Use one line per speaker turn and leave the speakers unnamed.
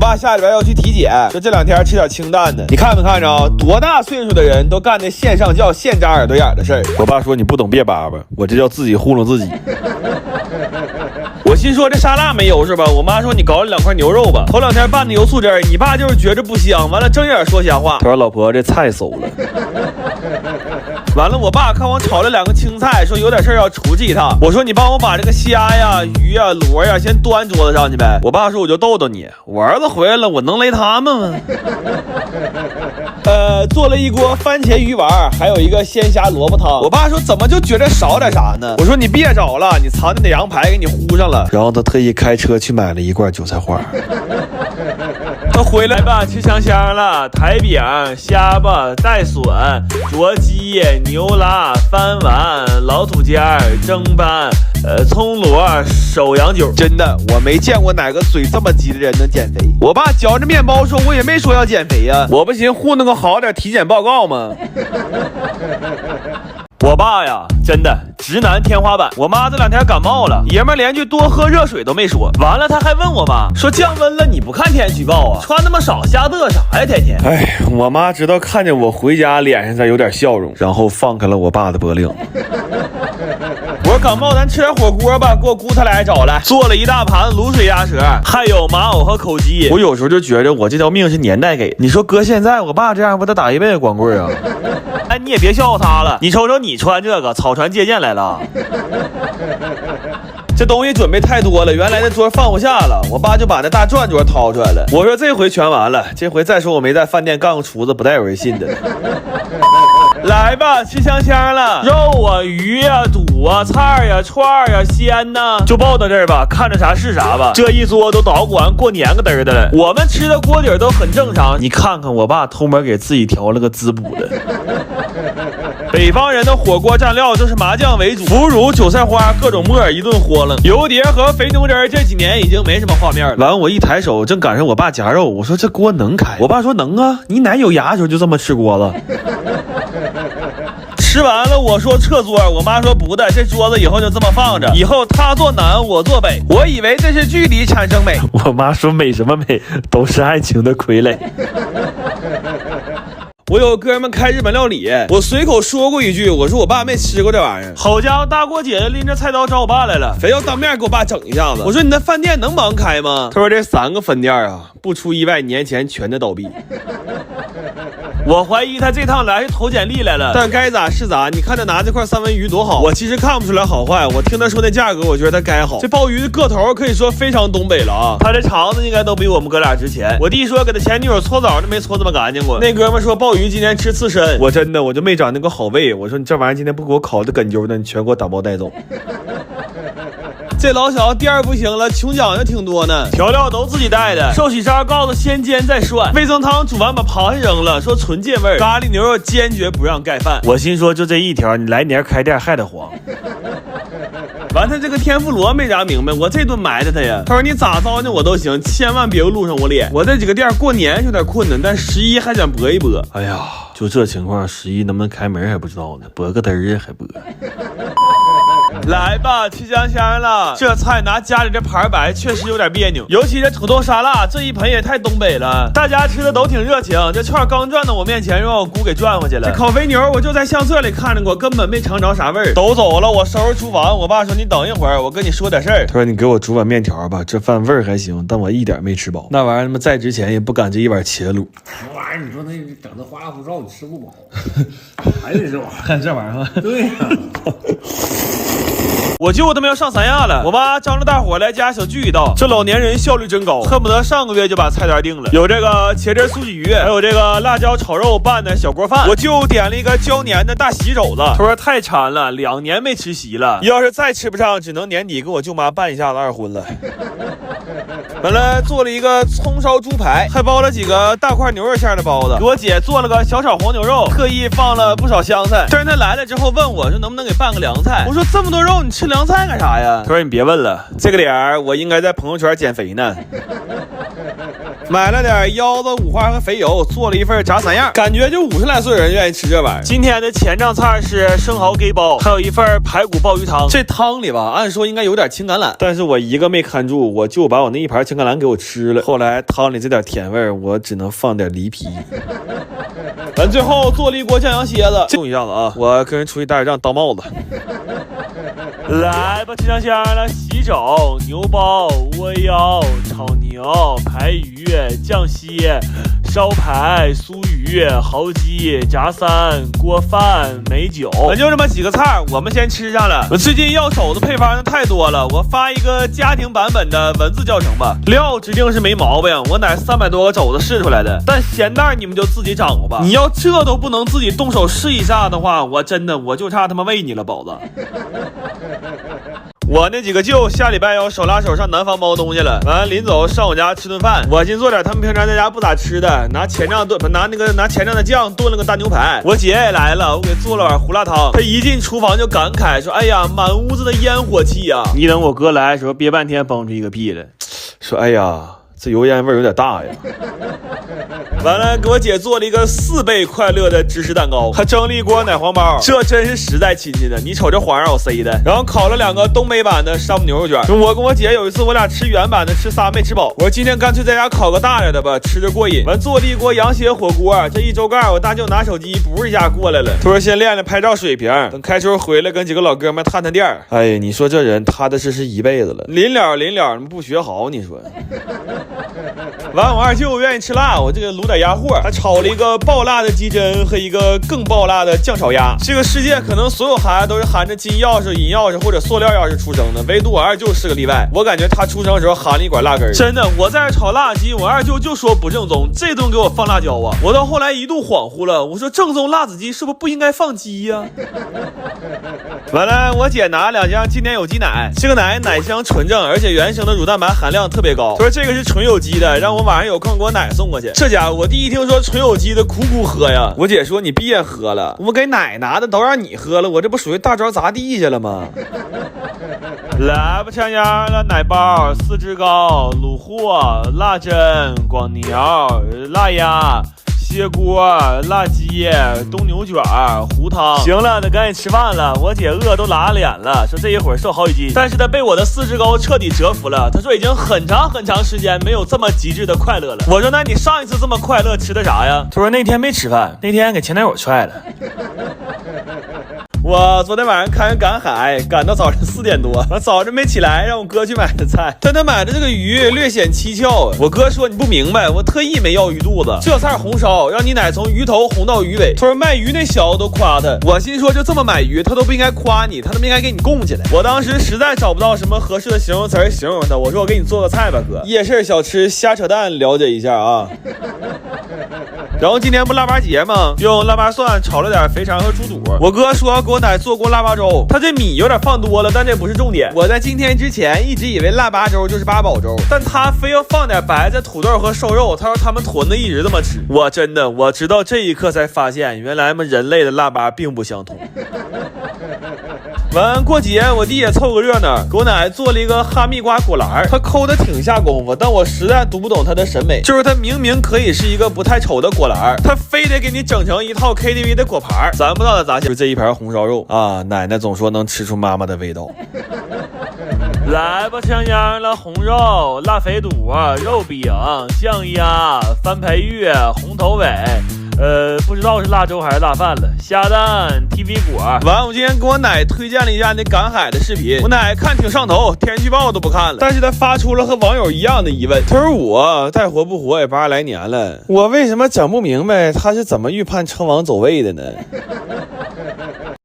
爸下礼拜要去体检，说这2天吃点清淡的。你看没看着，多大岁数的人都干那现上轿现扎耳朵眼的事儿。我爸说你不懂别叭叭，我这叫自己糊弄自己。我心说这沙拉没油是吧？我妈说你搞了2块牛肉吧，头2天拌的油醋汁儿，你爸就是觉着不香，完了睁眼说瞎话。他说老婆这菜馊了。完了，我爸看我炒了2个青菜，说有点事儿要出去一趟。我说你帮我把这个虾呀、鱼呀、螺呀先端桌子上去呗。我爸说我就逗逗你，我儿子回来了，我能雷他们吗？做了一锅番茄鱼丸，还有一个鲜虾萝卜汤。我爸说怎么就觉得少点啥呢？我说你别找了，你藏的那羊排给你糊上了。然后他特意开车去买了1罐韭菜花。他回来吧，吃香香了，台饼、虾巴、带笋、灼鸡、牛拉、番丸、老土尖、蒸斑、葱螺、手羊酒。真的，我没见过哪个嘴这么急的人能减肥。我爸嚼着面包说，我也没说要减肥呀，我不行糊弄个好点体检报告吗？我爸呀，真的直男天花板。我妈这2天感冒了，爷们连句多喝热水都没说。完了，他还问我妈说降温了你不看天气预报啊？穿那么少瞎嘚啥呀？天天。哎，我妈直到看见我回家脸上才有点笑容，然后放开了我爸的脖领。我说感冒咱吃点火锅吧，给我姑他俩找来，做了一大盘卤水鸭舌，还有马藕和口鸡。我有时候就觉着我这条命是年代给的。你说搁现在我爸这样不得打一辈子光棍啊？哎，你也别笑话他了，你瞅瞅你穿这个草船借箭来了。这东西准备太多了，原来那桌放不下了，我爸就把那大转桌掏出来了。我说这回全完了，这回再说我没在饭店干过厨子，不带有人信的。来吧，吃香香了，肉啊、鱼啊、肚啊、菜呀、串呀、鲜呐，就报到这儿吧，看着啥是啥吧。这一桌都捣鼓完过年个嘚儿的了，我们吃的锅底都很正常。你看看我爸偷摸给自己调了个滋补的。北方人的火锅蘸料就是麻酱为主，腐乳、韭菜花、各种沫一顿豁楞。油碟和肥牛汁这几年已经没什么画面了。完，我一抬手正赶上我爸夹肉，我说这锅能开？我爸说能啊，你奶有牙的时候就这么吃锅子。吃完了，我说撤桌，我妈说不的，这桌子以后就这么放着，以后他坐南，我坐北。我以为这是距离产生美，我妈说美什么美，都是爱情的傀儡。我有哥们开日本料理，我随口说过一句，我说我爸没吃过这玩意儿。好家伙，大锅姐姐拎着菜刀找我爸来了，非要当面给我爸整一下子。我说你那饭店能帮开吗？他说这3个分店啊，不出意外年前全得倒闭。我怀疑他这趟来是投简历来了，但该咋是咋。你看他拿这块三文鱼多好，我其实看不出来好坏，我听他说那价格，我觉得他该好。这鲍鱼的个头可以说非常东北了啊，他这肠子应该都比我们哥俩值钱。我弟说给他前女友搓澡都没搓这么干净过。那哥们说鲍鱼今天吃刺身，我真的我就没长那个好胃。我说你这玩意儿今天不给我烤的哏揪的，你全给我打包带走。这老小子第2不行了，穷讲究挺多呢，调料都自己带的，寿喜烧告诉先煎再涮，味增汤煮完把螃蟹扔了，说纯借味，咖喱牛肉坚决不让盖饭。我心说就这一条，你来年开店还得黄。完，他这个天妇罗没咋明白，我这顿埋汰他呀。他说你咋糟践我都行，千万别露上我脸。我这几个店过年有点困难，但11还想搏一搏。哎呀，就这情况，11能不能开门还不知道呢，搏个嘚儿还搏。来吧，吃香香了。这菜拿家里这盘白确实有点别扭，尤其这土豆沙拉，这一盆也太东北了。大家吃的都挺热情，这串刚转到我面前，又让我姑给转回去了。这烤肥牛我就在相册里看着过，根本没尝着啥味儿。都走了，我收拾厨房。我爸说你等一会儿，我跟你说点事儿。他说你给我煮碗面条吧，这饭味儿还行，但我一点没吃饱。那玩意儿他妈再值钱也不赶这一碗茄卤。
这玩意儿你说那整的花里胡哨，你吃不饱，还得这玩意儿。
看这玩意儿，
对呀。
我舅他们要上三亚了，我妈张着大伙来家小聚一道。这老年人效率真高，恨不得上个月就把菜单定了。有这个茄汁酥鲫鱼，还有这个辣椒炒肉拌的小锅饭。我舅点了一个椒年的大席肘子，他说太馋了，2年没吃席了，要是再吃不上，只能年底给我舅妈办一下子2婚了。完了，做了一个葱烧猪排，还包了几个大块牛肉馅的包子。给我姐做了个小炒黄牛肉，特意放了不少香菜。但是她来了之后问我说能不能给拌个凉菜，我说这么多肉你吃凉菜干啥呀？他说你别问了，这个点儿我应该在朋友圈减肥呢。买了点腰子、五花和肥油，做了一份炸3样，感觉就50来岁人愿意吃这玩意儿。今天的前账菜是生蚝给包，还有一份排骨鲍鱼汤。这汤里吧，按说应该有点青橄榄，但是我一个没看住，我就把我那一盘青真甘蓝给我吃了。后来汤里这点甜味儿，我只能放点梨皮。咱最后做了一锅酱羊蝎子，用一下子啊！我跟人出去打点仗当帽子。来吧，吃香香了，喜肘、牛包、窝腰、炒牛、排鱼、酱蟹、烧排、酥鱼、蚝鸡、炸三、锅饭、美酒，咱就这么几个菜，我们先吃上了。我最近要肘子配方的太多了，我发一个家庭版本的文字教程吧。料指定是没毛病，我乃300多个肘子试出来的，但咸淡你们就自己掌握吧。你要这都不能自己动手试一下的话，我就差他妈喂你了，宝子。我那几个舅下礼拜要手拉手上南方包东西了，完了临走上我家吃顿饭，我寻做点他们平常在家不咋吃的，拿前账的酱炖了个大牛排。我姐也来了，我给做了碗胡辣汤。她一进厨房就感慨说：“哎呀，满屋子的烟火气啊！”你等我哥来的时候，憋半天蹦出一个屁来，说：“哎呀，这油烟味有点大呀。”完了，给我姐做了一个4倍快乐的芝士蛋糕，还蒸了一锅奶黄包，这真是实在亲戚的。你瞅这黄让我塞的，然后烤了2个东北版的沙姆牛肉卷。我跟我姐有一次，我俩吃原版的，吃仨没吃饱。我说今天干脆在家烤个大点的吧，吃着过瘾。完做了一锅羊蝎火锅，这一周盖我大舅拿手机补一下过来了，他说先练练拍照水平，等开春回来跟几个老哥们探探店。哎，你说这人踏踏实实一辈子了，临了不学好，你说。完，我二舅愿意吃辣，我这个卤点鸭货，还炒了一个爆辣的鸡胗和一个更爆辣的酱炒鸭。这个世界可能所有孩子都是含着金钥匙、银钥匙或者塑料钥匙出生的，唯独我二舅是个例外。我感觉他出生的时候含了一管辣根。真的，我在这炒辣鸡，我二舅就说不正宗，这顿给我放辣椒啊！我到后来一度恍惚了，我说正宗辣子鸡是不应该放鸡呀？完了，我姐拿2箱今年有机奶，这个奶香纯正，而且原生的乳蛋白含量特别高。她说这个是纯有机的，让我晚上有空给我奶送过去。这家伙我第一听说纯有机的苦喝呀。我姐说你别喝了，我给奶拿的都让你喝了，我这不属于大招砸地下了吗？来吧，香香了，奶包、4汁糕、卤货、辣胗、广牛、辣鸭、歇锅、辣鸡、冬牛卷、糊汤。行了，那赶紧吃饭了，我姐饿都拉脸了，说这一会儿瘦好几斤。但是她被我的4汁糕彻底折服了，她说已经很长时间没有这么极致的快乐了。我说那你上一次这么快乐吃的啥呀？她说那天没吃饭，那天给前男友踹了。我昨天晚上看赶海，赶到早上4点多，我早晨没起来，让我哥去买的菜。但他买的这个鱼略显蹊跷，我哥说你不明白，我特意没要鱼肚子，这菜红烧，让你奶从鱼头红到鱼尾。他说卖鱼那小子都夸他，我心说就这么买鱼，他都不应该夸你，他都不应该给你供起来。我当时实在找不到什么合适的形容词形容他，我说我给你做个菜吧哥，夜市小吃瞎扯淡了解一下啊。然后今天不腊八节吗？用腊八蒜炒了点肥肠和猪肚。我哥说给我奶做锅腊八粥，他这米有点放多了，但这不是重点。我在今天之前一直以为腊八粥就是八宝粥，但他非要放点白菜、土豆和瘦肉。他说他们屯子一直这么吃。我直到这一刻才发现，原来人类的腊八并不相同。完过节，我弟也凑个热闹，给我奶做了一个哈密瓜果篮，他抠的挺下功夫，但我实在读不懂他的审美。就是他明明可以是一个不太丑的果篮，他非得给你整成一套 KTV 的果盘。咱不知道他咋想，就这一盘红烧肉啊，奶奶总说能吃出妈妈的味道。来吧，香香了，红肉、辣肥肚、肉饼、酱鸭、翻培玉、红头尾。不知道是腊粥还是腊饭了，虾蛋、TV 果。完，我今天给我奶推荐了一下那赶海的视频，我奶看挺上头，天气预报都不看了，但是他发出了和网友一样的疑问，他说我再活不活也80来年了，我为什么整不明白他是怎么预判称王走位的呢？